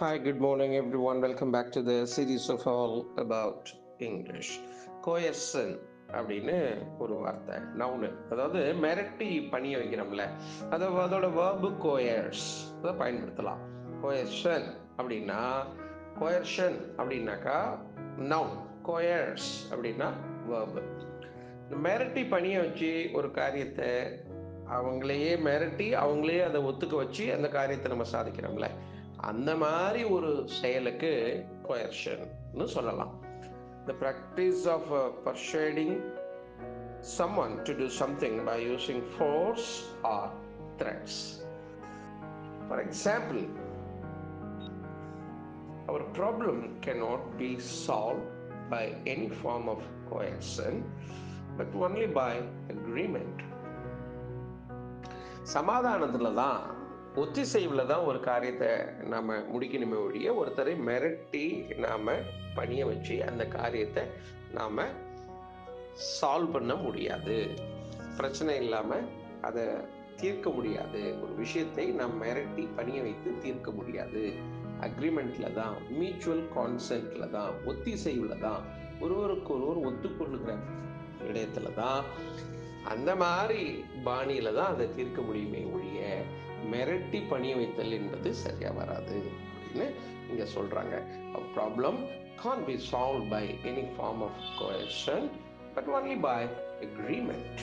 Hi, good morning, everyone. Welcome back to the series of all about English. Coercion அப்படின்னு ஒரு வார்த்தை noun, அதாவது மிரட்டி பணிய வைக்கிறோம்ல, அதோட verb coerce அதை பயன்படுத்தலாம். coercion அப்படின்னா coercion அப்படின்னாக்கா நவுன், coerce அப்படின்னா verb. மிரட்டி பணிய வச்சு ஒரு காரியத்தை அவங்களையே மிரட்டி அவங்களே அதை ஒத்துக்க வச்சு அந்த காரியத்தை நம்ம சாதிக்கிறோம்ல, அந்த மாதிரி ஒரு செயலுக்கு coercionனு சொல்லலாம். The practice of persuading someone to do something by using force or threats. For example, our problem cannot be solved by any form of coercion, but only by agreement. சமாதானத்தில் தான், ஒத்திசைவில் தான் ஒரு காரியத்தை நாம் முடிக்கணுமே ஒழிய ஒருத்தரை மிரட்டி நாம் பணிய வச்சு அந்த காரியத்தை நாம் சால்வ் பண்ண முடியாது. பிரச்சனை இல்லாமல் அதை தீர்க்க முடியாது. ஒரு விஷயத்தை நாம் மிரட்டி பணிய வைத்து தீர்க்க முடியாது. அக்ரிமெண்ட்ல தான், மியூச்சுவல் கான்சென்ட்ல தான், ஒத்திசைவில் தான், ஒருவருக்கு ஒருவர் ஒத்துக்கொள்ளுகிற இடத்துல தான், அந்த மாதிரி பாணியில தான் அதை தீர்க்க முடியுமே ஒழிய மிரட்டி பணிய வைத்தல் என்பது சரியா வராது அப்படின்னு இங்க சொல்றாங்க. A problem can't be solved by any form of coercion, but only by agreement.